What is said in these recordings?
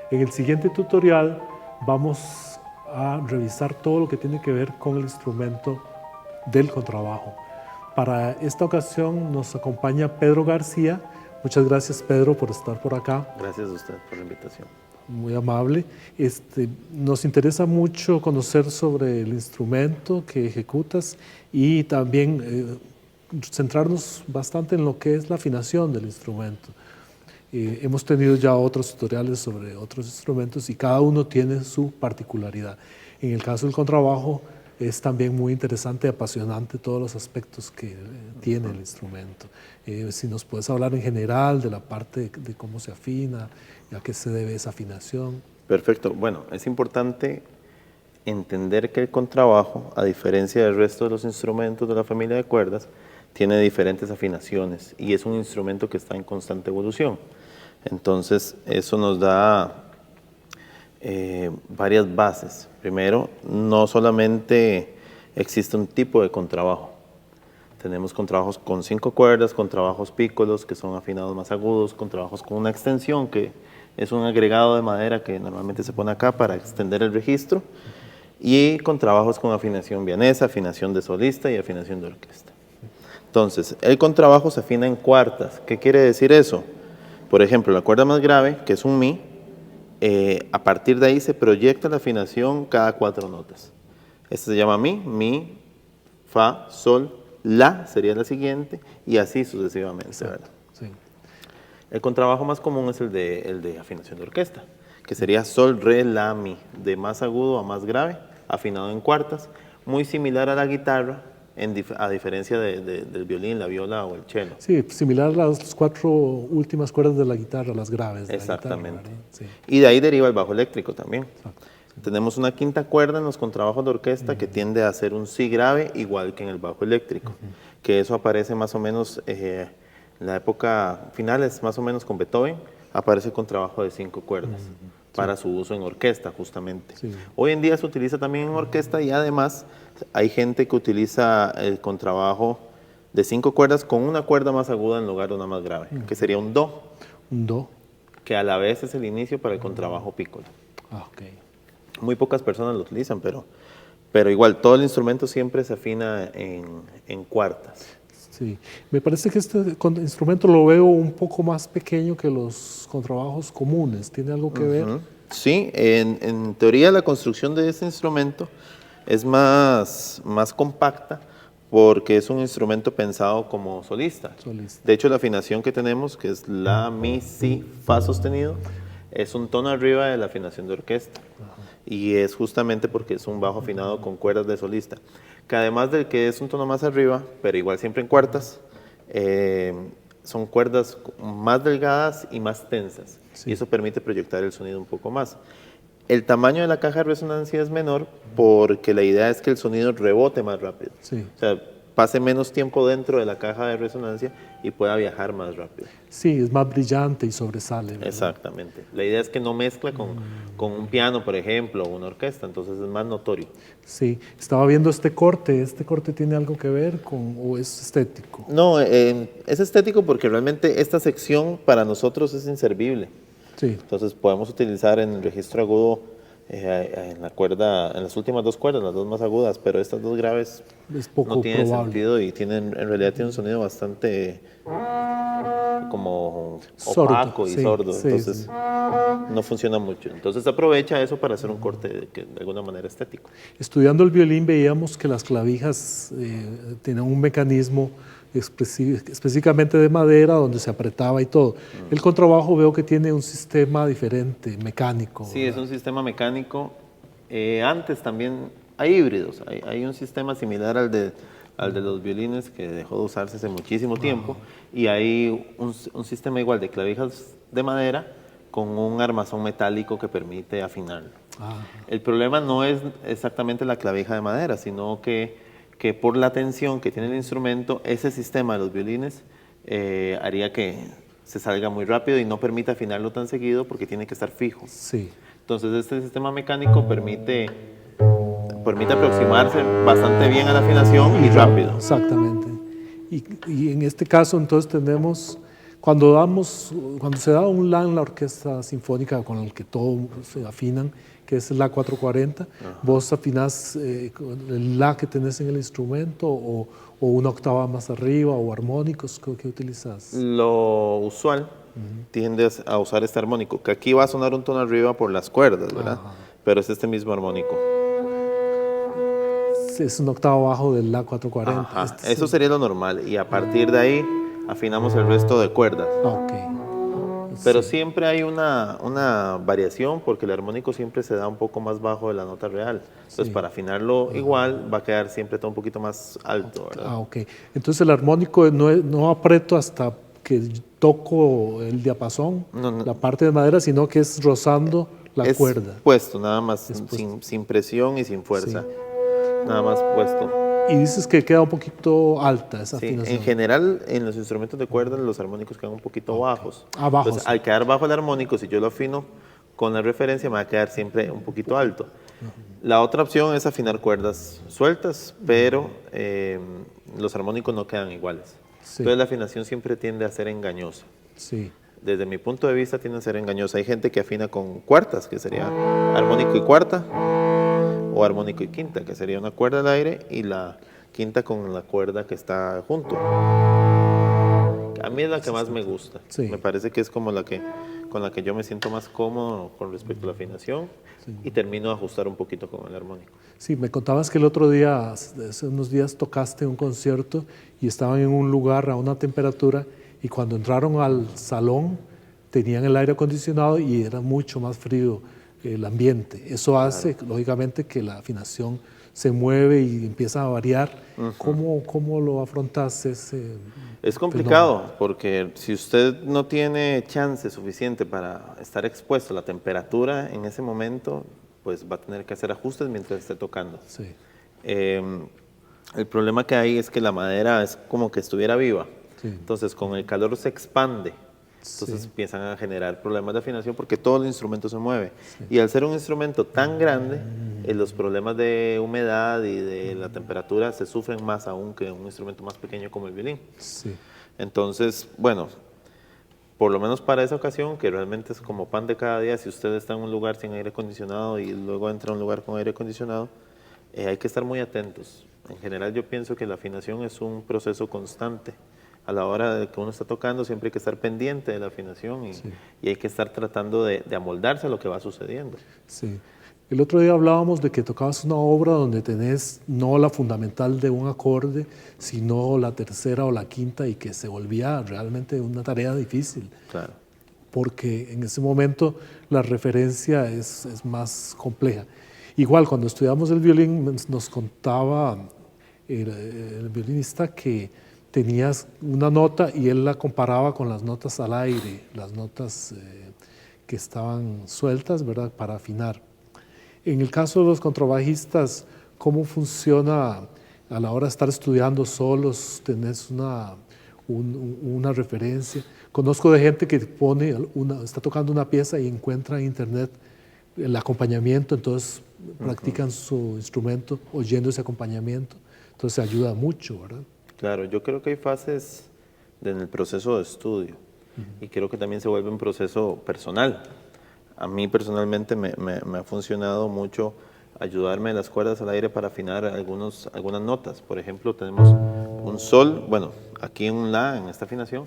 En el siguiente tutorial vamos a revisar todo lo que tiene que ver con el instrumento del contrabajo. Para esta ocasión nos acompaña Pedro García. Muchas gracias, Pedro, por estar por acá. Gracias a usted por la invitación. Muy amable. Nos interesa mucho conocer sobre el instrumento que ejecutas y también centrarnos bastante en lo que es la afinación del instrumento. Hemos tenido ya otros tutoriales sobre otros instrumentos y cada uno tiene su particularidad. En el caso del contrabajo es también muy interesante y apasionante todos los aspectos que tiene el instrumento. Si nos puedes hablar en general de la parte de cómo se afina, a qué se debe esa afinación. Perfecto. Bueno, es importante entender que el contrabajo, a diferencia del resto de los instrumentos de la familia de cuerdas, tiene diferentes afinaciones y es un instrumento que está en constante evolución. Entonces, eso nos da varias bases. Primero, no solamente existe un tipo de contrabajo. Tenemos contrabajos con 5 cuerdas, contrabajos pícolos, que son afinados más agudos, contrabajos con una extensión, que es un agregado de madera que normalmente se pone acá para extender el registro, y contrabajos con afinación vienesa, afinación de solista y afinación de orquesta. Entonces, el contrabajo se afina en cuartas. ¿Qué quiere decir eso? Por ejemplo, la cuerda más grave, que es un mi, a partir de ahí se proyecta la afinación cada 4 notas. Este se llama mi, fa, sol, la sería la siguiente y así sucesivamente, ¿verdad? Sí. El contrabajo más común es el de afinación de orquesta, que sería sol, re, la, mi, de más agudo a más grave, afinado en cuartas, muy similar a la guitarra, a diferencia del violín, la viola o el cello. Sí, similar a las 4 últimas cuerdas de la guitarra, las graves. Exactamente. La guitarra, sí. Y de ahí deriva el bajo eléctrico también. Exacto. Tenemos una quinta cuerda en los contrabajos de orquesta que tiende a ser un si grave, igual que en el bajo eléctrico, que eso aparece más o menos en la época finales, más o menos con Beethoven, aparece el contrabajo de 5 cuerdas para su uso en orquesta, justamente. Sí. Hoy en día se utiliza también en orquesta y además hay gente que utiliza el contrabajo de 5 cuerdas con una cuerda más aguda en lugar de una más grave, que sería un do, Un do. que a la vez es el inicio para el contrabajo pícolo. Ah, ok. Muy pocas personas lo utilizan, pero igual, todo el instrumento siempre se afina en cuartas. Sí, me parece que este instrumento lo veo un poco más pequeño que los contrabajos comunes. ¿Tiene algo que ver? Sí, en teoría la construcción de este instrumento es más compacta porque es un instrumento pensado como solista. De hecho, la afinación que tenemos, que es la, mi, si, fa sostenido, es un tono arriba de la afinación de orquesta. Y es justamente porque es un bajo afinado con cuerdas de solista, que además de que es un tono más arriba, pero igual siempre en cuartas, son cuerdas más delgadas y más tensas, y eso permite proyectar el sonido un poco más. El tamaño de la caja de resonancia es menor porque la idea es que el sonido rebote más rápido, o sea, pase menos tiempo dentro de la caja de resonancia y pueda viajar más rápido. Sí, es más brillante y sobresale, ¿verdad? Exactamente. La idea es que no mezcla con un piano, por ejemplo, o una orquesta, entonces es más notorio. Sí, estaba viendo este corte tiene algo que ver con, o es estético? No, es estético porque realmente esta sección para nosotros es inservible. Sí. Entonces podemos utilizar en el registro agudo en la cuerda, en las últimas 2 cuerdas, las 2 más agudas, pero estas 2 graves Es poco no tienen probable. sentido y en realidad tiene un sonido bastante como Sordo, opaco y sí, sordo, sí, entonces sí. no funciona mucho. Entonces aprovecha eso para hacer un corte de alguna manera estético. Estudiando el violín veíamos que las clavijas tenían un mecanismo específicamente de madera donde se apretaba y todo. El contrabajo veo que tiene un sistema diferente, mecánico. Sí, es un sistema mecánico. Antes también hay híbridos, hay un sistema similar al de los violines que dejó de usarse hace muchísimo tiempo y hay un sistema igual de clavijas de madera con un armazón metálico que permite afinarlo. El problema no es exactamente la clavija de madera, sino que por la tensión que tiene el instrumento, ese sistema de los violines haría que se salga muy rápido y no permite afinarlo tan seguido porque tiene que estar fijo. Sí. Entonces este sistema mecánico permite aproximarse bastante bien a la afinación y rápido. Exactamente. Y en este caso entonces tenemos cuando se da un La en la orquesta sinfónica con el que todos se afinan, que es la 440, ¿vos afinás con el La que tenés en el instrumento o una octava más arriba o armónicos? ¿Qué utilizas? Lo usual tiende a usar este armónico, que aquí va a sonar un tono arriba por las cuerdas, ¿verdad? Pero es este mismo armónico. Es un octavo bajo del La 440. Ajá, eso sería lo normal, y a partir de ahí afinamos el resto de cuerdas. Ok. Pero siempre hay una variación, porque el armónico siempre se da un poco más bajo de la nota real. Entonces, para afinarlo igual, va a quedar siempre todo un poquito más alto, ¿verdad? Ah, ok. Entonces el armónico no aprieto hasta que toco el diapasón, la parte de madera, sino que es rozando la cuerda. Es puesto, nada más, sin presión y sin fuerza. Sí. Nada más puesto. Y dices que queda un poquito alta esa afinación. En general, en los instrumentos de cuerda, los armónicos quedan un poquito bajos. Bajos. Entonces, al quedar bajo el armónico, si yo lo afino con la referencia, me va a quedar siempre un poquito alto. La otra opción es afinar cuerdas sueltas, pero los armónicos no quedan iguales. Entonces, la afinación siempre tiende a ser engañosa. Desde mi punto de vista, tiende a ser engañosa. Hay gente que afina con cuartas, que sería armónico y cuarta, o armónico y quinta, que sería una cuerda al aire y la quinta con la cuerda que está junto. A mí es la que más me gusta. Me parece que es como con la que yo me siento más cómodo con respecto a la afinación, y termino de ajustar un poquito con el armónico. Sí, me contabas que el otro día, hace unos días, tocaste un concierto y estaban en un lugar a una temperatura, y cuando entraron al salón tenían el aire acondicionado y era mucho más frío el ambiente. Eso hace, lógicamente, que la afinación se mueve y empieza a variar. ¿Cómo lo afrontas ese? Es complicado, porque si usted no tiene chance suficiente para estar expuesto a la temperatura en ese momento, pues va a tener que hacer ajustes mientras esté tocando. El problema que hay es que la madera es como que estuviera viva. Entonces, con el calor se expande. Entonces empiezan a generar problemas de afinación, porque todo el instrumento se mueve. Y al ser un instrumento tan grande, los problemas de humedad y de la temperatura se sufren más aún que un instrumento más pequeño como el violín. Entonces, bueno, por lo menos para esa ocasión, que realmente es como pan de cada día, si usted está en un lugar sin aire acondicionado y luego entra a un lugar con aire acondicionado, hay que estar muy atentos. En general, yo pienso que la afinación es un proceso constante. A la hora de que uno está tocando, siempre hay que estar pendiente de la afinación y hay que estar tratando de amoldarse a lo que va sucediendo. Sí. El otro día hablábamos de que tocabas una obra donde tenés no la fundamental de un acorde, sino la tercera o la quinta, y que se volvía realmente una tarea difícil. Claro. Porque en ese momento la referencia es más compleja. Igual, cuando estudiamos el violín, nos contaba el violinista que tenías una nota y él la comparaba con las notas al aire, las notas que estaban sueltas, ¿verdad?, para afinar. En el caso de los contrabajistas, ¿cómo funciona a la hora de estar estudiando solos? ¿Tenés una referencia? Conozco de gente que está tocando una pieza y encuentra en internet el acompañamiento, entonces practican su instrumento oyendo ese acompañamiento, entonces ayuda mucho, ¿verdad? Claro, yo creo que hay fases en el proceso de estudio y creo que también se vuelve un proceso personal. A mí personalmente me ha funcionado mucho ayudarme las cuerdas al aire para afinar algunas notas. Por ejemplo, tenemos un sol, bueno, aquí un La en esta afinación.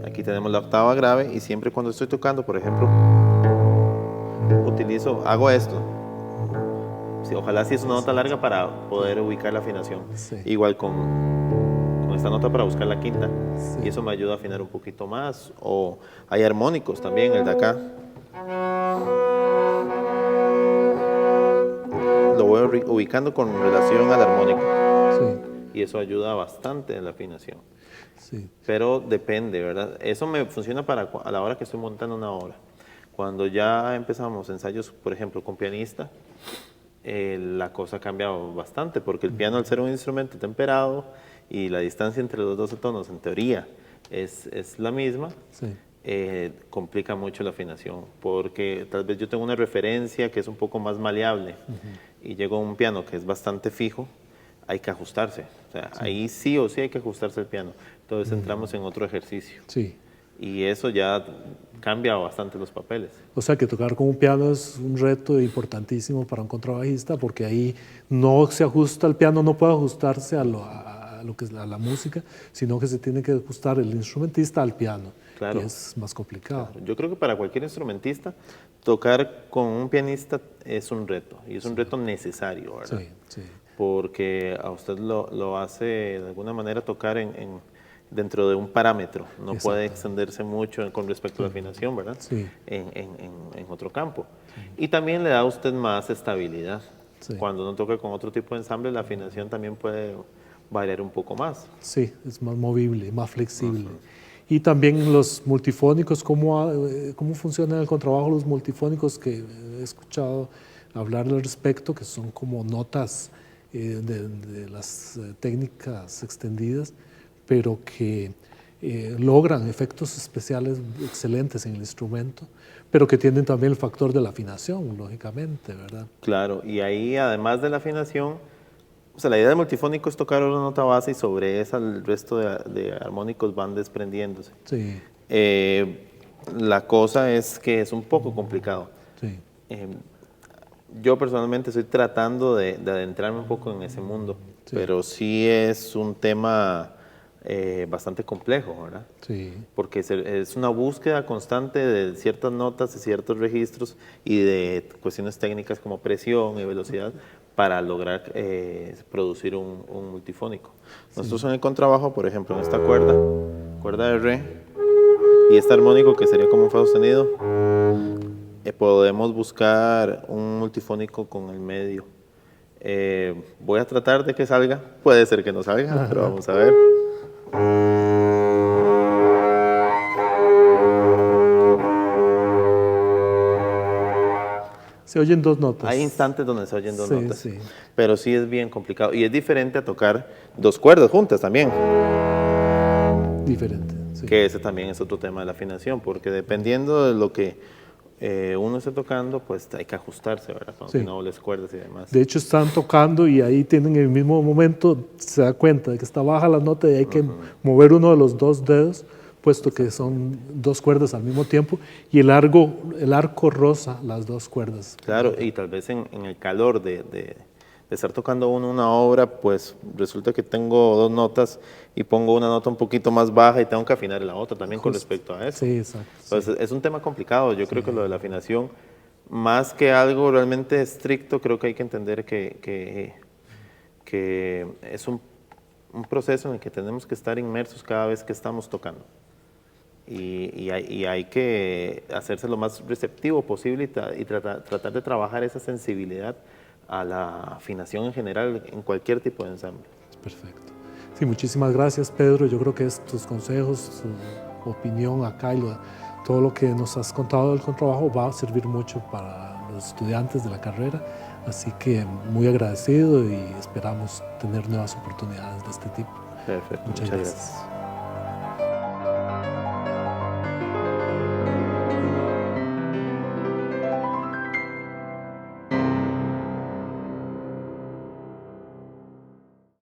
Aquí tenemos la octava grave y siempre cuando estoy tocando, por ejemplo, hago esto. Ojalá si es una nota larga para poder ubicar la afinación. Igual con esta nota para buscar la quinta. Y eso me ayuda a afinar un poquito más. O hay armónicos también, el de acá. Lo voy ubicando con relación al armónico. Y eso ayuda bastante en la afinación. Pero depende, ¿verdad? Eso me funciona a la hora que estoy montando una obra. Cuando ya empezamos ensayos, por ejemplo, con pianista, la cosa cambia bastante, porque el piano, al ser un instrumento temperado y la distancia entre los 12 tonos en teoría es la misma, complica mucho la afinación, porque tal vez yo tengo una referencia que es un poco más maleable y llego a un piano que es bastante fijo, hay que ajustarse. O sea, ahí sí o sí hay que ajustarse el piano. entonces entramos en otro ejercicio. Sí. Y eso ya cambia bastante los papeles. O sea que tocar con un piano es un reto importantísimo para un contrabajista porque ahí no se ajusta, el piano no puede ajustarse a lo que es la música, sino que se tiene que ajustar el instrumentista al piano, Claro. que es más complicado. Claro. Yo creo que para cualquier instrumentista, tocar con un pianista es un reto, y es un reto necesario, ¿verdad? Sí, sí. Porque a usted lo hace de alguna manera tocar dentro de un parámetro, no puede extenderse mucho con respecto a la afinación, ¿verdad? Sí. En otro campo. Sí. Y también le da a usted más estabilidad. Sí. Cuando uno toca con otro tipo de ensamble, la afinación también puede variar un poco más. Sí, es más movible, más flexible. Y también los multifónicos, ¿cómo funcionan el contrabajo los multifónicos? Que he escuchado hablar al respecto, que son como notas de las técnicas extendidas, pero que logran efectos especiales excelentes en el instrumento, pero que tienen también el factor de la afinación, lógicamente, ¿verdad? Claro, y ahí además de la afinación, o sea, la idea del multifónico es tocar una nota base y sobre esa el resto de armónicos van desprendiéndose. Sí. La cosa es que es un poco complicado. Sí. Yo personalmente estoy tratando de adentrarme un poco en ese mundo, pero sí es un tema bastante complejo, ¿verdad? Sí. Porque es una búsqueda constante de ciertas notas, de ciertos registros y de cuestiones técnicas como presión y velocidad para lograr producir un multifónico. Nosotros en el contrabajo, por ejemplo, en esta cuerda de re, y este armónico que sería como un fa sostenido, podemos buscar un multifónico con el medio. Voy a tratar de que salga, puede ser que no salga, pero vamos a ver. Se oyen dos notas. Hay instantes donde se oyen dos notas, sí. Pero sí es bien complicado. Y es diferente a tocar dos cuerdas juntas también. Diferente, sí. Que ese también es otro tema de la afinación, porque dependiendo de lo que uno esté tocando, pues hay que ajustarse, ¿verdad? Cuando tiene dobles cuerdas y demás. De hecho, están tocando y ahí tienen el mismo momento, se da cuenta de que está baja la nota y hay que mover uno de los dos dedos, puesto que son dos cuerdas al mismo tiempo, y el arco roza las dos cuerdas. Claro, y tal vez en el calor de estar tocando una obra, pues resulta que tengo dos notas y pongo una nota un poquito más baja y tengo que afinar la otra también con respecto a eso. Sí, exacto. Entonces, es un tema complicado. Yo creo que lo de la afinación, más que algo realmente estricto, creo que hay que entender que es un proceso en el que tenemos que estar inmersos cada vez que estamos tocando. Y hay que hacerse lo más receptivo posible y tratar de trabajar esa sensibilidad a la afinación en general en cualquier tipo de ensamble. Perfecto. Sí, muchísimas gracias, Pedro. Yo creo que tus consejos, tu opinión acá y todo lo que nos has contado del contrabajo va a servir mucho para los estudiantes de la carrera. Así que muy agradecido y esperamos tener nuevas oportunidades de este tipo. Perfecto. Muchas gracias.